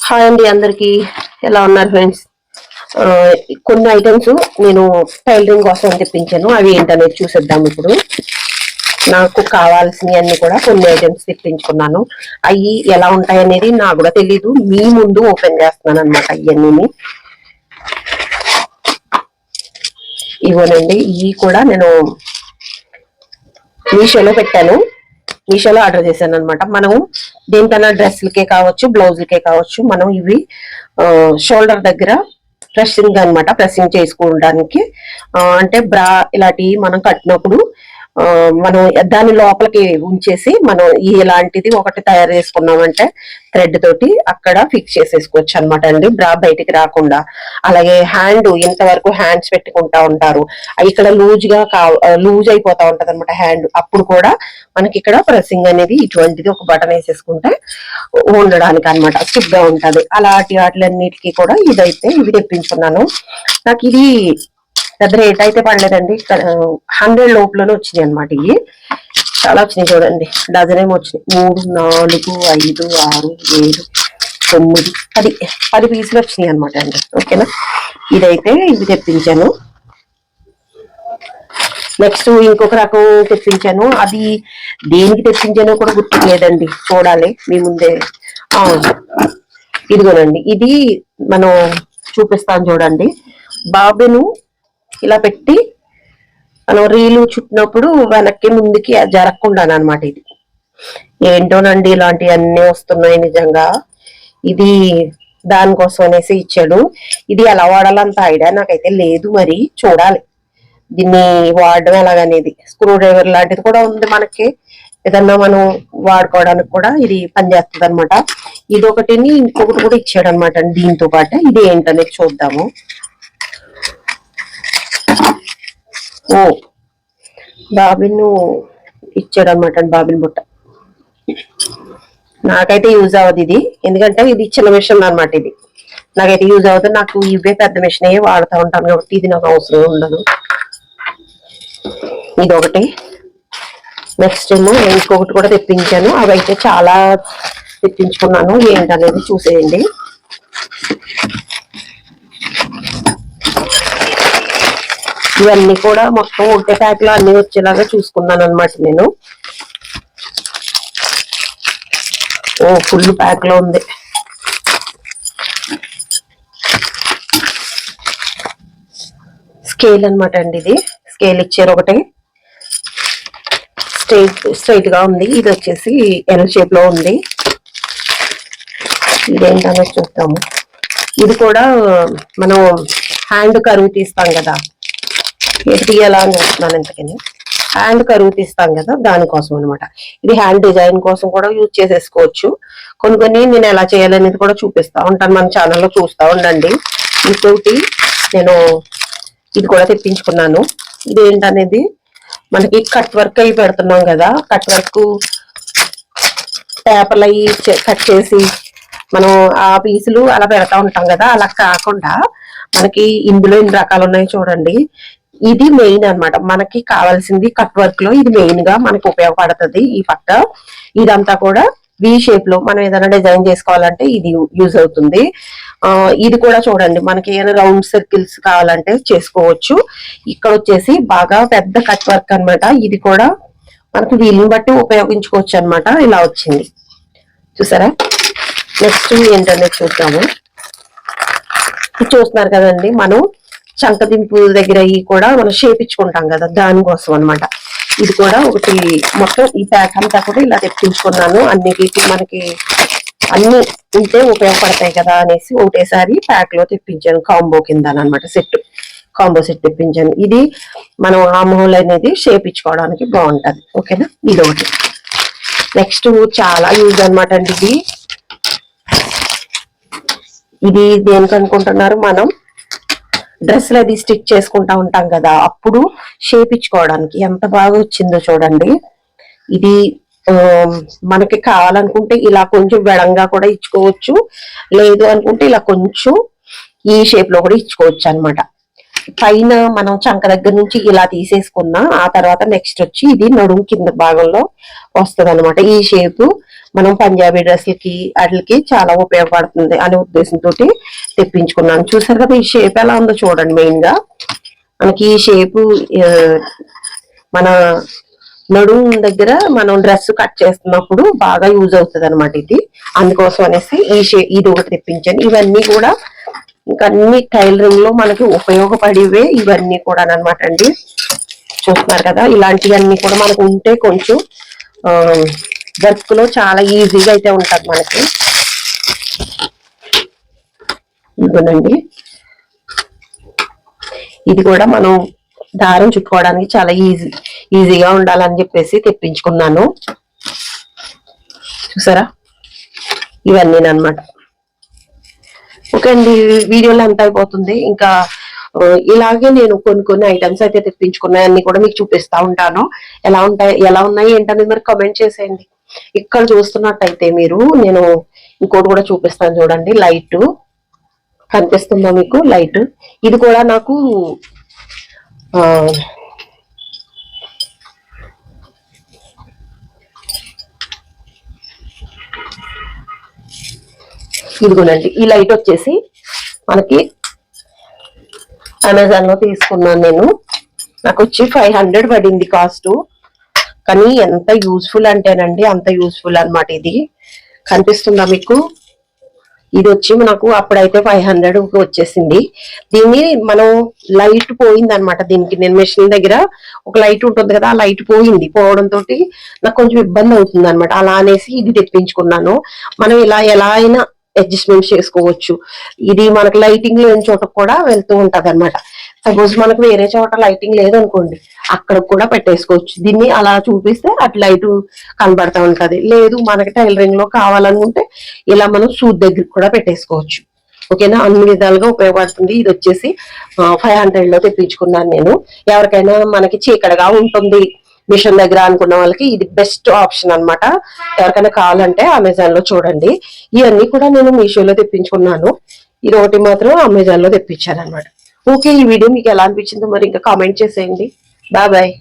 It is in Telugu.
హాయ్ అండి అందరికి. ఎలా ఉన్నారు ఫ్రెండ్స్? కొన్ని ఐటమ్స్ నేను టైలరింగ్ కోసం తెప్పించాను. అవి ఏంటనేది చూసేద్దాం ఇప్పుడు. నాకు కావాల్సినవి అన్ని కూడా కొన్ని ఐటమ్స్ తెప్పించుకున్నాను. అవి ఎలా ఉంటాయనేది నాకు కూడా తెలీదు. మీ ముందు ఓపెన్ చేస్తున్నాను అనమాట. ఇవన్నీ ఇవ్వనండి. ఇవి కూడా నేను మీషోలో పెట్టాను. మీషోలో ఆర్డర్ చేశాను అనమాట. మనం దేనికన్నా డ్రెస్లకే కావచ్చు, బ్లౌజులకే కావచ్చు, మనం ఇవి షోల్డర్ దగ్గర ప్రెస్సింగ్ అనమాట. ప్రెస్సింగ్ చేసుకోవడానికి అంటే బ్రా ఇలాంటివి మనం కట్టినప్పుడు మనం దాని లోపలికి ఉంచేసి మనం ఇలాంటిది ఒకటి తయారు చేసుకున్నామంటే థ్రెడ్ తోటి అక్కడ ఫిక్స్ చేసేసుకోవచ్చు అనమాట అండి, బ్రా బయటికి రాకుండా. అలాగే హ్యాండ్ ఇంతవరకు హ్యాండ్స్ పెట్టుకుంటా ఉంటారు, ఇక్కడ లూజ్ అయిపోతా ఉంటది అనమాట హ్యాండ్. అప్పుడు కూడా మనకి ఇక్కడ ప్రెస్సింగ్ అనేది ఇటువంటిది ఒక బటన్ వేసేసుకుంటే ఉండడానికి అనమాట, స్టిఫ్ గా ఉంటది. అలాంటి వాటిలన్నిటికీ కూడా ఇవి తెప్పించుకున్నాను. నాకు ఇది పెద్ద రేట్ అయితే పడలేదండి, 100 లోపలనే వచ్చినాయి అనమాట. ఇవి చాలా వచ్చినాయి చూడండి. డజన్ ఏమో వచ్చినాయి. 3, 4, 5, 6, 7, 9, 10 పీసులు వచ్చినాయి అనమాట అండి. ఓకేనా, ఇవి తెప్పించాను. నెక్స్ట్ ఇంకొక రకం తెప్పించాను. అది దేనికి తెప్పించానో కూడా గుర్తు లేదండి, చూడాలి మీ ముందే. ఇదిగోనండి, ఇది మనం చూపిస్తాను చూడండి. బాబును ఇలా పెట్టి మనం రీలు చుట్టినప్పుడు వెనక్కి ముందుకి జరగకుండా అనమాట. ఇది ఏంటోనండి, ఇలాంటివన్నీ వస్తున్నాయి నిజంగా. ఇది దానికోసం అనేసి ఇచ్చాడు. ఇది ఎలా వాడాలంత ఐడియా నాకైతే లేదు, మరి చూడాలి దీన్ని వాడడం ఎలాగనేది. స్క్రూ డ్రైవర్ లాంటిది కూడా ఉంది మనకి, ఏదన్నా మనం వాడుకోవడానికి కూడా ఇది పనిచేస్తుంది అనమాట. ఇది ఒకటిని ఇంకొకటి కూడా ఇచ్చాడు అనమాట దీంతో పాటు. ఇది ఏంటనేది చూద్దాము. బాబిన్ ఇచ్చాడనమాట, బాబిన్ బుట్ట. నాకైతే యూజ్ అవ్వదు ఇది, ఎందుకంటే ఇది చిన్న మిషన్ అనమాట. ఇది నాకైతే యూజ్ అవ్వదు. నాకు ఇవే పెద్ద మిషన్ అయ్యే వాడుతూ ఉంటాను కాబట్టి ఇది నాకు అవసరం ఉండదు. ఇది ఒకటి. నెక్స్ట్ ఏమో ఇంకొకటి కూడా తెప్పించాను. అవి అయితే చాలా తెప్పించుకున్నాను. ఏంటనేది చూసేయండి. ఇవన్నీ కూడా మొత్తం ఒకటే ప్యాక్ లో అన్ని వచ్చేలాగా చూసుకున్నాను అనమాట నేను. ఫుల్ ప్యాక్ లో ఉంది. స్కేల్ అనమాట అండి. ఇది స్కేల్ ఇచ్చారు ఒకటి, స్ట్రైట్ గా ఉంది. ఇది వచ్చేసి ఎల్ షేప్ లో ఉంది. ఇదేంటనేది చూద్దాము. ఇది కూడా మనం హ్యాండ్ కరువు తీస్తాం కదా, ఎటు తీయాలా అని చూస్తున్నాను. ఇంతకని హ్యాండ్ కరువు తీస్తాం కదా, దానికోసం అనమాట. ఇది హ్యాండ్ డిజైన్ కోసం కూడా యూజ్ చేసేసుకోవచ్చు. కొన్ని నేను ఎలా చేయాలనేది కూడా చూపిస్తా ఉంటాను, మన ఛానల్లో చూస్తూ ఉండండి. ఇంకోటి నేను ఇది కూడా తెప్పించుకున్నాను. ఇది ఏంటనేది మనకి కట్ వర్క్ అవి పెడుతున్నాం కదా, కట్ వర్క్ పేపర్లు అవి కట్ చేసి మనం ఆ పీసులు అలా పెడతా ఉంటాం కదా, అలా కాకుండా మనకి ఇందులో ఎన్ని రకాలు ఉన్నాయి చూడండి. ఇది మెయిన్ అనమాట, మనకి కావాల్సింది కట్ వర్క్ లో ఇది మెయిన్ గా మనకి ఉపయోగపడుతుంది. ఈ పట్ట ఇదంతా కూడా వి షేప్ లో మనం ఏదైనా డిజైన్ చేసుకోవాలంటే ఇది యూజ్ అవుతుంది. ఇది కూడా చూడండి, మనకి ఏదైనా రౌండ్ సర్కిల్స్ కావాలంటే చేసుకోవచ్చు. ఇక్కడ వచ్చేసి బాగా పెద్ద కట్ వర్క్ అనమాట. ఇది కూడా మనకి వీలుని బట్టి ఉపయోగించుకోవచ్చు అనమాట. ఇలా వచ్చింది చూసారా. నెక్స్ట్ ఏంటనేది చూద్దాము. చూస్తున్నారు కదండి, మనం చంకదింపు దగ్గర అవి కూడా మనం షేప్ ఇచ్చుకుంటాం కదా, దానికోసం అనమాట. ఇది కూడా ఒకటి. మొత్తం ఈ ప్యాక్ అంతా కూడా ఇలా తెప్పించుకున్నాను. అన్నిటికీ మనకి అన్ని ఉంటే ఉపయోగపడతాయి కదా అనేసి ఒకటేసారి ప్యాక్ లో తెప్పించాను. కాంబో కింద అనమాట, కాంబో సెట్ తెప్పించాను. ఇది మనం ఆమోల్ అనేది షేప్ ఇచ్చుకోవడానికి బాగుంటది. ఓకేనా, ఇది ఒకటి. నెక్స్ట్ చాలా యూజ్ అనమాట అండి. ఇది దేనికి అనుకుంటున్నారు, మనం డ్రెస్లు అది స్టిచ్ చేసుకుంటా ఉంటాం కదా, అప్పుడు షేప్ ఇచ్చుకోవడానికి ఎంత బాగా వచ్చిందో చూడండి. ఇది మనకి కావాలనుకుంటే ఇలా కొంచెం వెడంగా కూడా ఇచ్చుకోవచ్చు, లేదు అనుకుంటే ఇలా కొంచెం ఈ షేప్ లో కూడా ఇచ్చుకోవచ్చు అనమాట. పైన మనం చంక దగ్గర నుంచి ఇలా తీసేసుకున్నా, ఆ తర్వాత నెక్స్ట్ వచ్చి ఇది నడుము కింద భాగంలో వస్తుంది అనమాట. ఈ షేపు మనం పంజాబీ డ్రెస్లకి వాటికి చాలా ఉపయోగపడుతుంది అనే ఉద్దేశంతో తెప్పించుకున్నాను. చూసారు కదా ఈ షేప్ ఎలా ఉందో చూడండి. మెయిన్ గా మనకి ఈ షేపు మన నడుము దగ్గర మనం డ్రెస్ కట్ చేస్తున్నప్పుడు బాగా యూజ్ అవుతుంది అనమాట ఇది. అందుకోసం అనేసి ఇది ఒకటి తెప్పించాను. ఇవన్నీ కూడా ఇంకా అన్ని టైలరింగ్ లో మనకి ఉపయోగపడేవే ఇవన్నీ కూడా అనమాట అండి. చూస్తున్నారు కదా, ఇలాంటివన్నీ కూడా మనకు ఉంటే కొంచెం వర్క్ లో చాలా ఈజీగా అయితే ఉంటది మనకి. ఇదిగోనండి, ఇది కూడా మనం దారం చుట్టుకోవడానికి చాలా ఈజీగా ఉండాలని చెప్పేసి తెప్పించుకున్నాను. చూసారా, ఇవన్నీ అన్నమాట. ఓకే అండి, వీడియోలో ఎంత అయిపోతుంది. ఇంకా ఇలాగే నేను కొన్ని ఐటమ్స్ అయితే తెప్పించుకున్నాయి, అన్ని కూడా మీకు చూపిస్తా ఉంటాను. ఎలా ఉన్నాయి ఏంటనేది మరి కమెంట్ చేసేయండి. ఇక్కడ చూస్తున్నట్టయితే మీరు, నేను ఇంకోటి కూడా చూపిస్తాను చూడండి. లైట్ కనిపిస్తుందా మీకు? లైట్ ఇది కూడా నాకు ఇదిగోనండి, ఈ లైట్ వచ్చేసి మనకి అమెజాన్ లో తీసుకున్నాను నేను. నాకు వచ్చి 500 పడింది కాస్ట్. కానీ ఎంత యూస్ఫుల్ అంటేనండి అంత యూస్ఫుల్ అన్నమాట. ఇది కనిపిస్తుందా మీకు? ఇది వచ్చి నాకు అప్పుడైతే 500 వచ్చేసింది. దీన్ని మనం లైట్ పోయింది అనమాట. దీనికి నేను మెషిన్ దగ్గర ఒక లైట్ ఉంటుంది కదా, ఆ లైట్ పోవడంతో నాకు కొంచెం ఇబ్బంది అవుతుంది అనమాట. అలా అనేసి ఇది తెప్పించుకున్నాను. మనం ఎలా అయినా అడ్జస్ట్మెంట్ చేసుకోవచ్చు. ఇది మనకు లైటింగ్ లేని చోట కూడా వెళ్తూ ఉంటది అనమాట. సపోజ్ మనకు వేరే చోట లైటింగ్ లేదనుకోండి, అక్కడ కూడా పెట్టేసుకోవచ్చు. దీన్ని అలా చూపిస్తే అటు లైట్ కనబడతా ఉంటది. లేదు మనకి టైలరింగ్ లో కావాలనుకుంటే ఇలా మనం సూట్ దగ్గర కూడా పెట్టేసుకోవచ్చు. ఓకేనా, అన్ని విధాలుగా ఉపయోగపడుతుంది. ఇది వచ్చేసి 500 లో తెప్పించుకున్నాను నేను. ఎవరికైనా మనకి చీకటిగా ఉంటుంది మిషన్ దగ్గర అనుకున్న వాళ్ళకి ఇది బెస్ట్ ఆప్షన్ అనమాట. ఎవరికైనా కావాలంటే అమెజాన్ లో చూడండి. ఇవన్నీ కూడా నేను మీషోలో తెప్పించుకున్నాను. ఇది ఒకటి మాత్రం అమెజాన్ లో తెప్పించాను అనమాట. ఓకే, ఈ వీడియో మీకు ఎలా అనిపించిందో మరి ఇంకా కామెంట్ చేసేయండి. Bye bye.